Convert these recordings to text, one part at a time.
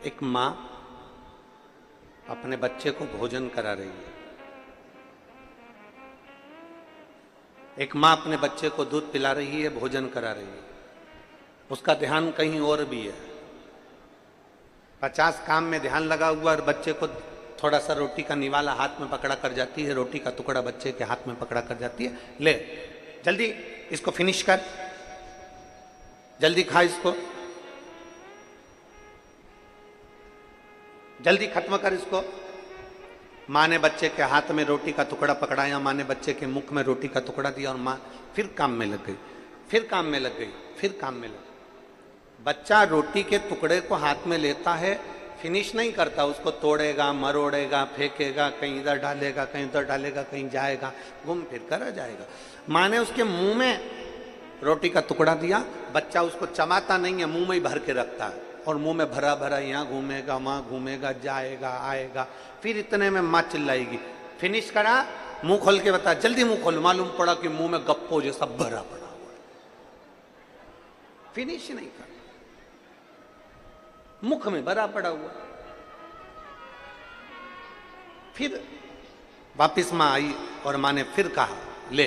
एक माँ अपने बच्चे को भोजन करा रही है। एक माँ अपने बच्चे को दूध पिला रही है, भोजन करा रही है। उसका ध्यान कहीं और भी है। 50 काम में ध्यान लगा हुआ और बच्चे को थोड़ा सा रोटी का निवाला हाथ में पकड़ा कर जाती है, रोटी का टुकड़ा बच्चे के हाथ में पकड़ा कर जाती है। ले जल्दी इसको फिनिश कर, जल्दी खा इसको, जल्दी खत्म कर इसको। माँ ने बच्चे के हाथ में रोटी का टुकड़ा पकड़ाया, माँ ने बच्चे के मुख में रोटी का टुकड़ा दिया और माँ फिर काम में लग गई, फिर काम में लग गई, फिर काम में लग गई। बच्चा रोटी के टुकड़े को हाथ में लेता है, फिनिश नहीं करता, उसको तोड़ेगा, मरोड़ेगा, फेंकेगा, कहीं इधर डालेगा, कहीं उधर डालेगा, कहीं जाएगा, घूम फिर कर आ जाएगा। माँ ने उसके मुंह में रोटी का टुकड़ा दिया, बच्चा उसको चबाता नहीं है, मुंह में ही भर के रखता है और मुंह में भरा भरा यहाँ घूमेगा, वहां घूमेगा, जाएगा, आएगा। फिर इतने में माँ चिल्लाएगी, फिनिश करा, मुंह खोल के बता, जल्दी मुंह खोल। मालूम पड़ा कि मुंह में गप्पो जैसा भरा पड़ा हुआ, फिनिश नहीं कर, मुख में भरा पड़ा हुआ। फिर वापिस माँ आई और माँ ने फिर कहा, ले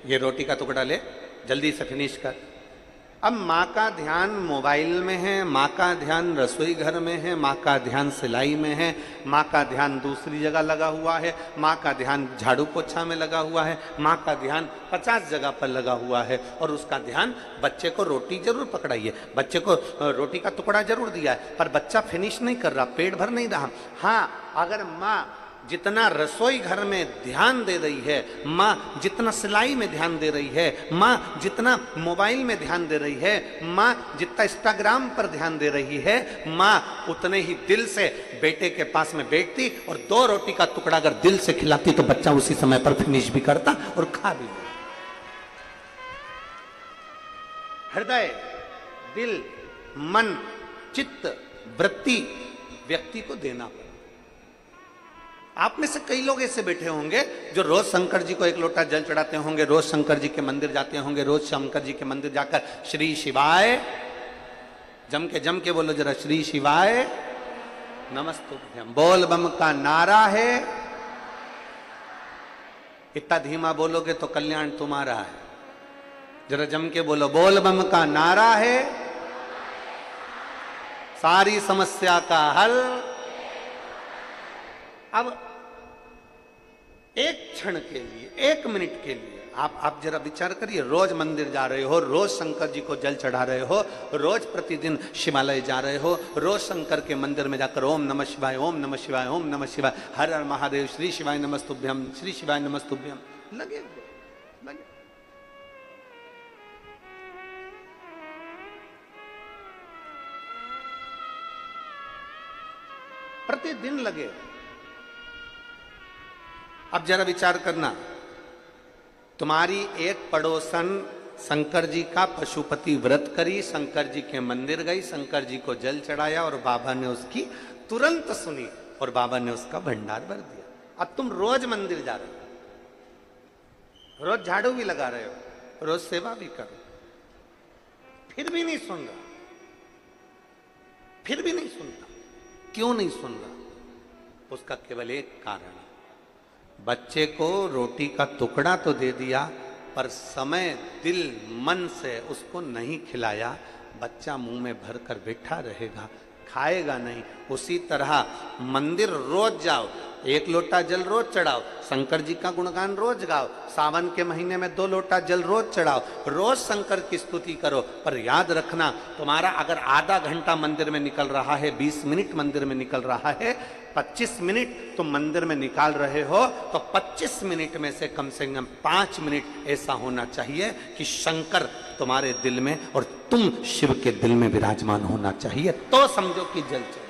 ये रोटी का टुकड़ा ले, जल्दी से फिनिश कर। अब माँ का ध्यान मोबाइल में है, माँ का ध्यान रसोई घर में है, माँ का ध्यान सिलाई में है, माँ का ध्यान दूसरी जगह लगा हुआ है, माँ का ध्यान झाड़ू पोछा में लगा हुआ है, माँ का ध्यान 50 जगह पर लगा हुआ है और उसका ध्यान बच्चे को रोटी जरूर पकड़ाई है, बच्चे को रोटी का टुकड़ा जरूर दिया है, पर बच्चा फिनिश नहीं कर रहा, पेट भर नहीं रहा। हाँ, अगर माँ जितना रसोई घर में ध्यान दे रही है, माँ जितना सिलाई में ध्यान दे रही है, माँ जितना मोबाइल में ध्यान दे रही है, माँ जितना इंस्टाग्राम पर ध्यान दे रही है, माँ उतने ही दिल से बेटे के पास में बैठती और 2 रोटी का टुकड़ा अगर दिल से खिलाती तो बच्चा उसी समय पर फिनिश भी करता और खा भी लेता। हृदय, दिल, मन, चित्त, वृत्ति व्यक्ति को देना पड़ता। आप में से कई लोग ऐसे बैठे होंगे जो रोज शंकर जी को 1 लोटा जल चढ़ाते होंगे, रोज शंकर जी के मंदिर जाते होंगे, रोज शंकर जी के मंदिर जाकर श्री शिवाय, जम के बोलो जरा, श्री शिवाय नमस्तुभ्यम। बोल बम का नारा है, इतना धीमा बोलोगे तो कल्याण तुम्हारा है। जरा जम के बोलो, बोल बम का नारा है, सारी समस्या का हल। अब 1 क्षण के लिए, 1 मिनट के लिए आप जरा विचार करिए, रोज मंदिर जा रहे हो, रोज शंकर जी को जल चढ़ा रहे हो, रोज प्रतिदिन शिवालय जा रहे हो, रोज शंकर के मंदिर में जाकर ओम नमः शिवाय, ओम नमः शिवाय, ओम नमः शिवाय, हर हर महादेव, श्री शिवाय नमस्तुभ्यम, श्री शिवाय नमस्तुभ्यम लगे। प्रतिदिन लगे। अब जरा विचार करना, तुम्हारी एक पड़ोसन शंकर जी का पशुपति व्रत करी, शंकर जी के मंदिर गई, शंकर जी को जल चढ़ाया और बाबा ने उसकी तुरंत सुनी और बाबा ने उसका भंडार भर दिया। अब तुम रोज मंदिर जा रहे हो, रोज झाड़ू भी लगा रहे हो, रोज सेवा भी करो, फिर भी नहीं सुन रहा, फिर भी नहीं सुनता। क्यों नहीं सुन रहा? उसका केवल एक कारण, बच्चे को रोटी का टुकड़ा तो दे दिया पर समय, दिल, मन से उसको नहीं खिलाया। बच्चा मुंह में भर कर बैठा रहेगा, खाएगा नहीं। उसी तरह मंदिर रोज जाओ, 1 लोटा जल रोज चढ़ाओ, शंकर जी का गुणगान रोज गाओ, सावन के महीने में 2 लोटा जल रोज चढ़ाओ, रोज शंकर की स्तुति करो। पर याद रखना, तुम्हारा अगर आधा घंटा मंदिर में निकल रहा है, 20 मिनट मंदिर में निकल रहा है, 25 मिनट तुम मंदिर में निकाल रहे हो, तो 25 मिनट में से कम 5 मिनट ऐसा होना चाहिए कि शंकर तुम्हारे दिल में और तुम शिव के दिल में विराजमान होना चाहिए, तो समझो कि जल चढ़ा।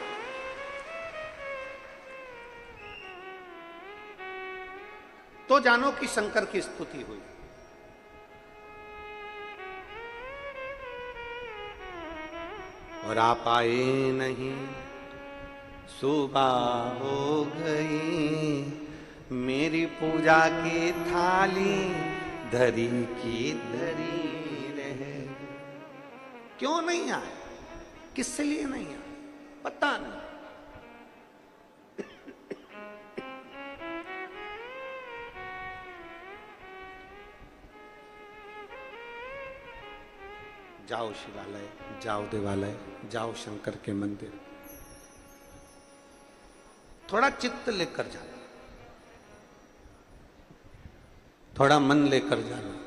तो जानो कि शंकर की स्तुति हुई। और आप आए नहीं, सुबह हो गई, मेरी पूजा की थाली धरी की धरी रहे। क्यों नहीं आए? किस लिए नहीं आए? पता नहीं। जाओ शिवालय, जाओ देवालय, जाओ शंकर के मंदिर, थोड़ा चित्त लेकर जाना, थोड़ा मन लेकर जाना।